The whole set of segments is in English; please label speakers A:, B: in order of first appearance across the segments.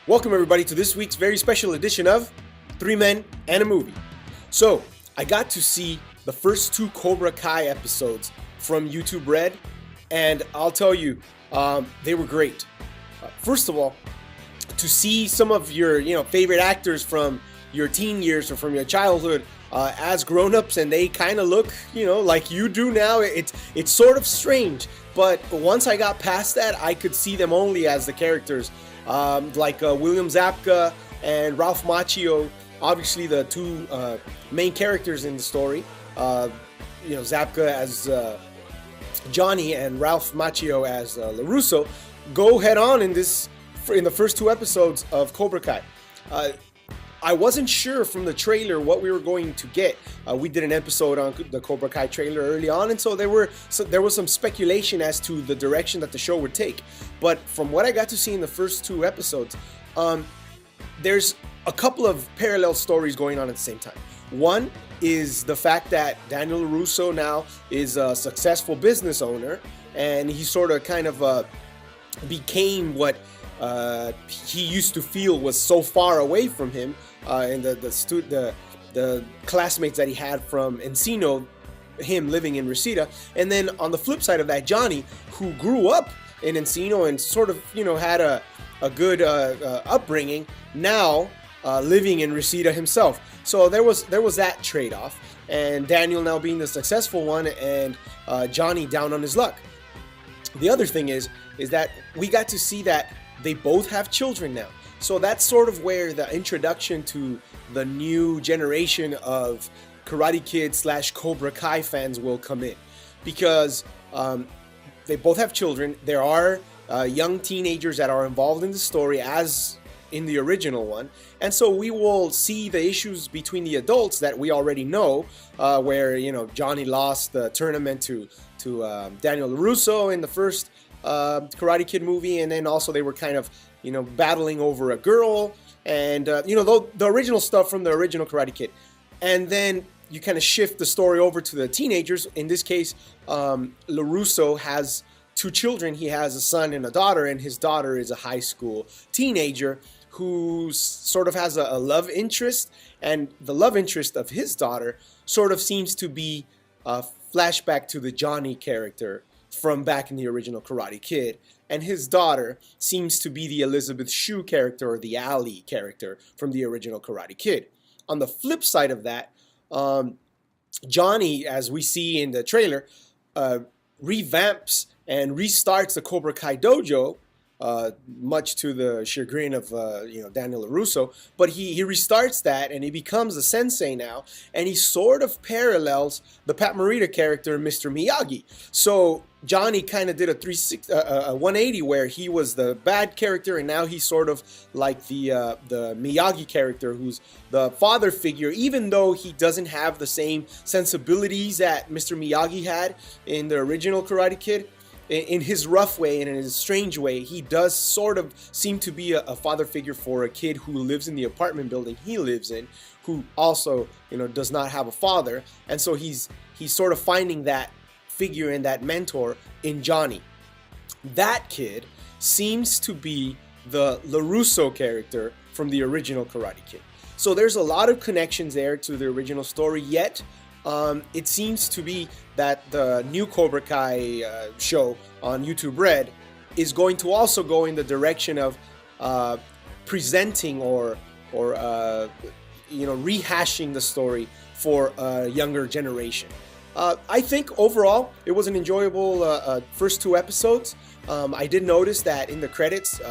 A: Welcome everybody to this week's very special edition of Three Men and a Movie. So, I got to see the first two Cobra Kai episodes from YouTube Red, and I'll tell you, they were great. First of all, to see some of your favorite actors from your teen years or from your childhood as grown-ups, and they kind of look like you do now, it's sort of strange. But once I got past that, I could see them only as the characters. Like William Zabka and Ralph Macchio, obviously the two main characters in the story. Zabka as Johnny and Ralph Macchio as LaRusso go head on in the first two episodes of Cobra Kai. I wasn't sure from the trailer what we were going to get. We did an episode on the Cobra Kai trailer early on, and so there was some speculation as to the direction that the show would take. But from what I got to see in the first two episodes, there's a couple of parallel stories going on at the same time. One is the fact that Daniel LaRusso now is a successful business owner, and he sort of kind of became what he used to feel was so far away from him, and the classmates that he had from Encino, him living in Reseda. And then on the flip side of that, Johnny, who grew up in Encino and sort of had a good upbringing, now living in Reseda himself. So there was that trade-off, and Daniel now being the successful one, and Johnny down on his luck. The other thing is that we got to see that they both have children now. So that's sort of where the introduction to the new generation of Karate Kid / Cobra Kai fans will come in. Because they both have children. There are young teenagers that are involved in the story as in the original one. And so we will see the issues between the adults that we already know, where Johnny lost the tournament to Daniel LaRusso in the first Karate Kid movie, and then also they were kind of battling over a girl, and the original stuff from the original Karate Kid. And then you kind of shift the story over to the teenagers. In this case, LaRusso has two children. He has a son and a daughter, and his daughter is a high school teenager who sort of has a love interest, and the love interest of his daughter sort of seems to be a flashback to the Johnny character from back in the original Karate Kid, and his daughter seems to be the Elizabeth Shue character, or the Ali character from the original Karate Kid. On the flip side of that, Johnny, as we see in the trailer, revamps and restarts the Cobra Kai dojo, much to the chagrin of Daniel LaRusso, but he restarts that, and he becomes a sensei now, and he sort of parallels the Pat Morita character, Mr. Miyagi. So Johnny kind of did a 180 where he was the bad character, and now he's sort of like the Miyagi character, who's the father figure, even though he doesn't have the same sensibilities that Mr. Miyagi had in the original Karate Kid. In his rough way and in his strange way, he does sort of seem to be a father figure for a kid who lives in the apartment building he lives in, who also does not have a father. And so he's sort of finding that figure and that mentor in Johnny. That kid seems to be the LaRusso character from the original Karate Kid. So there's a lot of connections there to the original story, yet it seems to be that the new Cobra Kai show on YouTube Red is going to also go in the direction of presenting or rehashing the story for a younger generation. I think overall it was an enjoyable first two episodes. I did notice that in the credits,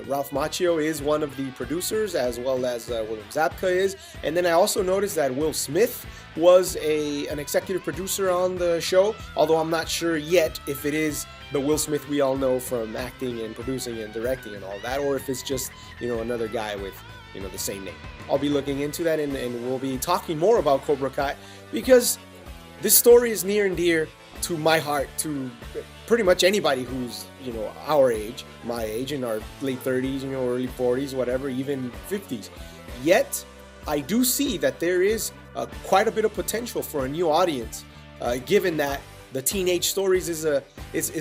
A: Ralph Macchio is one of the producers, as well as William Zabka is. And then I also noticed that Will Smith was an executive producer on the show, although I'm not sure yet if it is the Will Smith we all know from acting and producing and directing and all that, or if it's just another guy with the same name. I'll be looking into that, and we'll be talking more about Cobra Kai, because this story is near and dear to my heart, to pretty much anybody who's our age, my age, in our late 30s, early 40s, whatever, even 50s. Yet I do see that there is quite a bit of potential for a new audience, given that the teenage stories is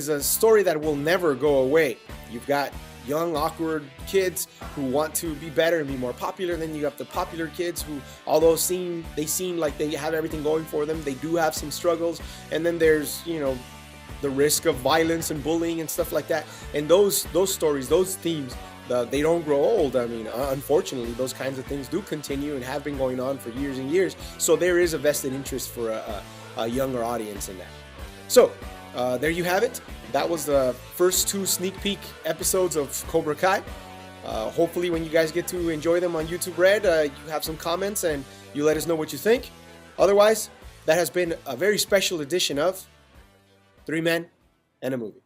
A: a story that will never go away. You've got young, awkward kids who want to be better and be more popular. Then you have the popular kids who, although they seem like they have everything going for them, they do have some struggles. And then there's, you know, the risk of violence and bullying and stuff like that. And those stories, those themes, they don't grow old. I mean, unfortunately, those kinds of things do continue and have been going on for years and years. So there is a vested interest for a younger audience in that. So there you have it. That was the first 2 sneak peek episodes of Cobra Kai. Hopefully when you guys get to enjoy them on YouTube Red, you have some comments and you let us know what you think. Otherwise, that has been a very special edition of 3 Men and a Movie.